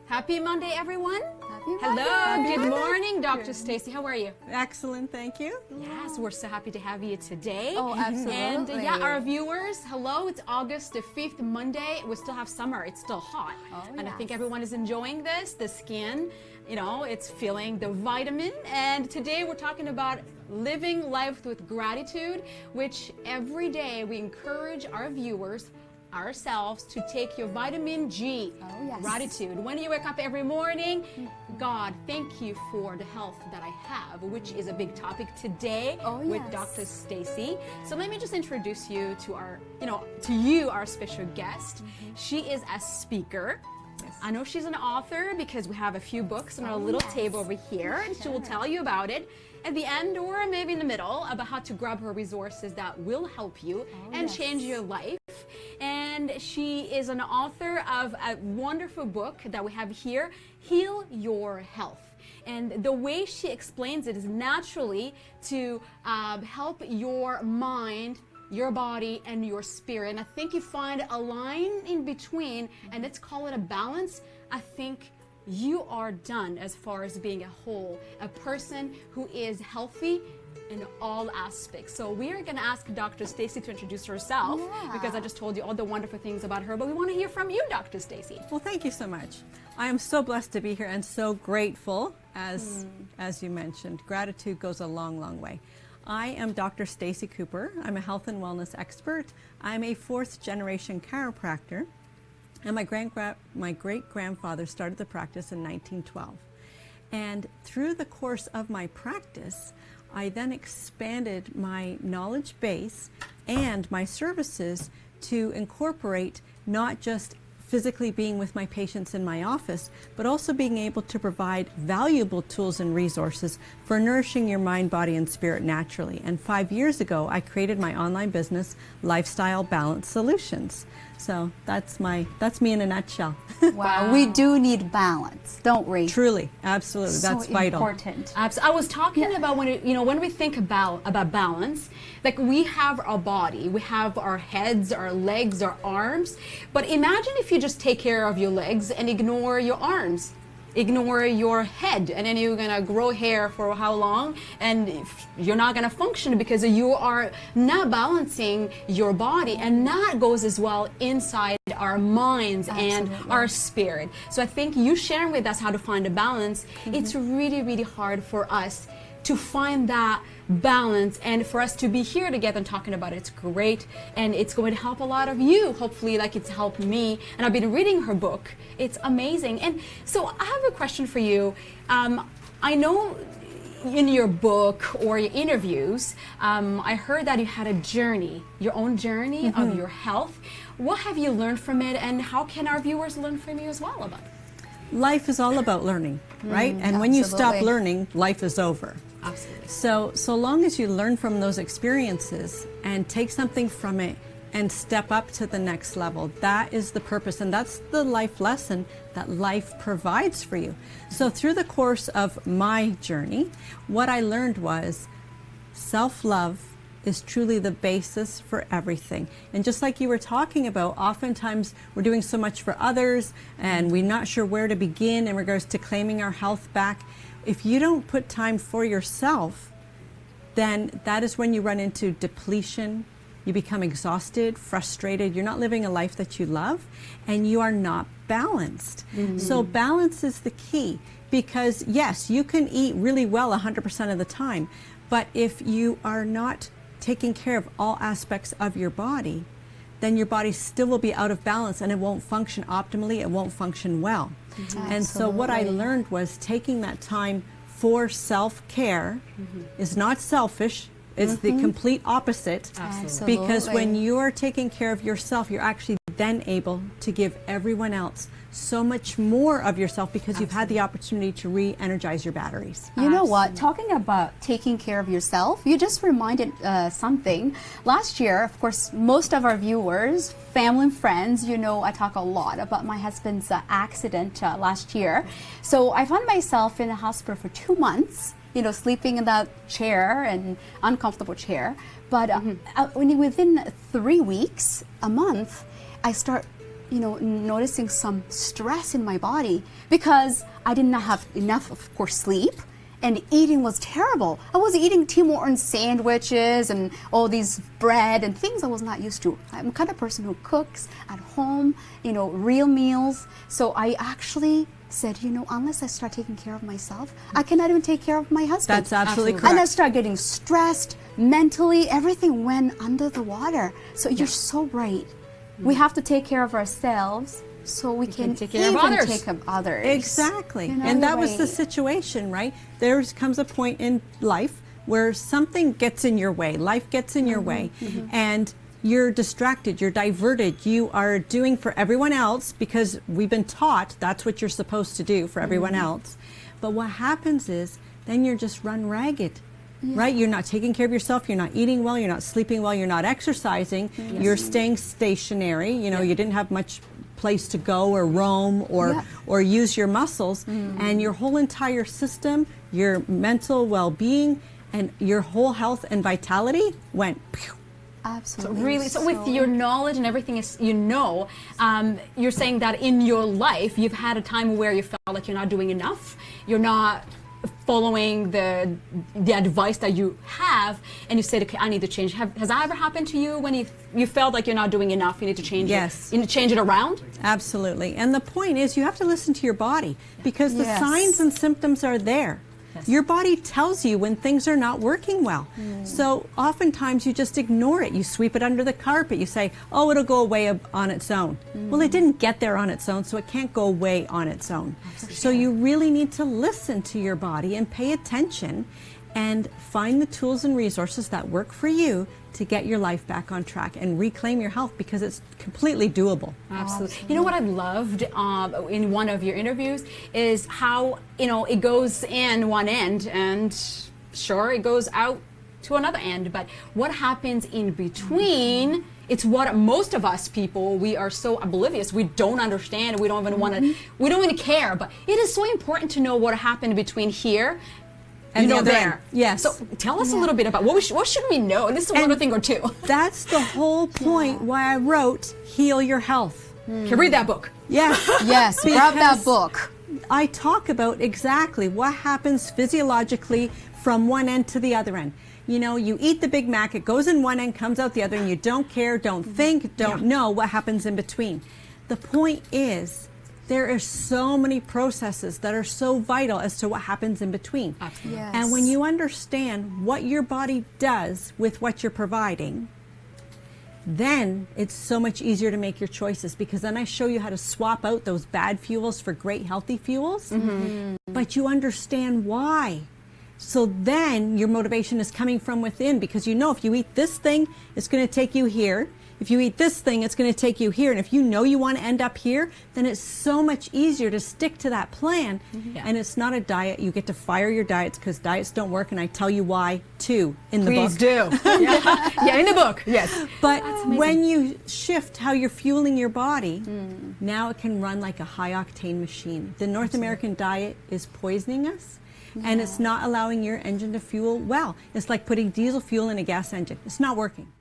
Happy Monday, everyone. Happy Monday. Hello, good morning, Dr. Stacey. How are you? Excellent, thank you. Yes, we're so happy to have you today. Oh, absolutely. And yeah, our viewers, hello. It's August the 5th, Monday. We still have summer. It's still hot. Oh, and I think yes. everyone is enjoying this. The skin, you know, it's feeling the vitamin. And today we're talking about living life with gratitude, which every day we encourage our viewers, ourselves, to take your vitamin G. Oh, yes. Gratitude. When you wake up every morning, God, thank you for the health that I have, which is a big topic today with yes. Dr. Stacey. So let me just introduce you to our, our special guest. She is a speaker. I know she's an author because we have a few books on our little table over here, and she will tell you about it at the end or maybe in the middle about how to grab her resources that will help you and change your life. And she is an author of a wonderful book that we have here, Heal Your Health. And the way she explains it is naturally to help your mind, your body, and your spirit. And I think you find a line in between, and let's call it a balance. I think you are done as far as being a whole, a person who is healthy in all aspects. So we are going to ask Dr. Stacey to introduce herself because I just told you all the wonderful things about her, but we want to hear from you, Dr. Stacey. Well, thank you so much. I am so blessed to be here and so grateful, as you mentioned. Gratitude goes a long, long way. I am Dr. Stacey Cooper. I'm a health and wellness expert. I'm a fourth-generation chiropractor, and my great-grandfather started the practice in 1912. And through the course of my practice, I then expanded my knowledge base and my services to incorporate not just physically being with my patients in my office, but also being able to provide valuable tools and resources for nourishing your mind, body, and spirit naturally. And 5 years ago, I created my online business, Lifestyle Balance Solutions. So that's me in a nutshell. Wow, we do need balance, don't we? Truly, absolutely, that's vital. Important. I was talking about when we think about balance, like we have our body, we have our heads, our legs, our arms, but imagine if you just take care of your legs and ignore your arms, ignore your head, and then you're gonna grow hair for how long, and you're not gonna function because you are not balancing your body. And that goes as well inside our minds and our spirit. So I think you sharing with us how to find a balance, it's really, really hard for us to find that balance, and for us to be here together and talking about it. It's great, and it's going to help a lot of you, hopefully, like it's helped me. And I've been reading her book. It's amazing. And so I have a question for you. I know in your book or your interviews, I heard that you had a journey, your own journey of your health. What have you learned from it, and how can our viewers learn from you as well about it? Life is all about learning, right? And when you stop learning, life is over. Absolutely. So long as you learn from those experiences and take something from it and step up to the next level, that is the purpose, and that's the life lesson that life provides for you. So through the course of my journey, what I learned was self-love is truly the basis for everything. And just like you were talking about, oftentimes we're doing so much for others and we're not sure where to begin in regards to claiming our health back. If you don't put time for yourself, then that is when you run into depletion. You become exhausted, frustrated. You're not living a life that you love, and you are not balanced. So balance is the key, because yes, you can eat really well 100% of the time, but if you are not taking care of all aspects of your body, then your body still will be out of balance and it won't function optimally, it won't function well. And so what I learned was taking that time for self-care is not selfish, it's the complete opposite. Absolutely. Because when you're taking care of yourself, you're actually then able to give everyone else so much more of yourself, because you've had the opportunity to re-energize your batteries. You know what? Talking about taking care of yourself, you just reminded something. Last year, of course, most of our viewers, family and friends, you know, I talk a lot about my husband's accident last year. So I found myself in the hospital for 2 months, you know, sleeping in that chair, and uncomfortable chair. But within 3 weeks, a month, I start noticing some stress in my body because I did not have enough, of course, sleep. And eating was terrible. I was eating Tim Hortons sandwiches and all these bread and things I was not used to. I'm the kind of person who cooks at home, real meals. So I actually said, unless I start taking care of myself, I cannot even take care of my husband. That's absolutely correct. And I started getting stressed, mentally, everything went under the water. So you're so right. We have to take care of ourselves so we can take care of others. Take care of others. Exactly. And that was the situation, right? There comes a point in life where something gets in your way, life gets in your way, and you're distracted, you're diverted, you are doing for everyone else because we've been taught that's what you're supposed to do for everyone else. But what happens is then you're just run ragged. Right? You're not taking care of yourself, you're not eating well, you're not sleeping well, you're not exercising, you're staying stationary, you didn't have much place to go or roam or use your muscles, and your whole entire system, your mental well-being and your whole health and vitality went pew. Absolutely. So really, so with your knowledge and everything is, you're saying that in your life you've had a time where you felt like you're not doing enough, you're not following the advice that you have, and you said, okay, I need to change. Has that ever happened to you when you felt like you're not doing enough, you need to change it? You need to change it around? Absolutely. And the point is you have to listen to your body because the signs and symptoms are there. Your body tells you when things are not working well. So oftentimes you just ignore it. You sweep it under the carpet. You say, oh, it'll go away on its own. Well, it didn't get there on its own, so it can't go away on its own. So you really need to listen to your body and pay attention and find the tools and resources that work for you to get your life back on track and reclaim your health because it's completely doable. Absolutely. You know what I loved in one of your interviews is how, it goes in one end and sure, it goes out to another end, but what happens in between, it's what most of us people, we are so oblivious, we don't understand, we don't even want to, we don't even care, but it is so important to know what happened between here and there. Yes. So tell us a little bit about what should we know? This is a little thing or two. That's the whole point why I wrote Heal Your Health. Can read that book. Yes. Yes, grab that book. I talk about exactly what happens physiologically from one end to the other end. You eat the Big Mac, it goes in one end, comes out the other, and you don't care, don't think, don't know what happens in between. The point is, there are so many processes that are so vital as to what happens in between. Yes. And when you understand what your body does with what you're providing, then it's so much easier to make your choices because then I show you how to swap out those bad fuels for great healthy fuels, but you understand why. So then your motivation is coming from within because if you eat this thing, it's going to take you here. If you eat this thing, it's going to take you here. And if you know you want to end up here, then it's so much easier to stick to that plan. And it's not a diet. You get to fire your diets because diets don't work. And I tell you why, too, in the book. Please do. In the book, yes. But when you shift how you're fueling your body, now it can run like a high-octane machine. The North American diet is poisoning us. And it's not allowing your engine to fuel well. It's like putting diesel fuel in a gas engine. It's not working.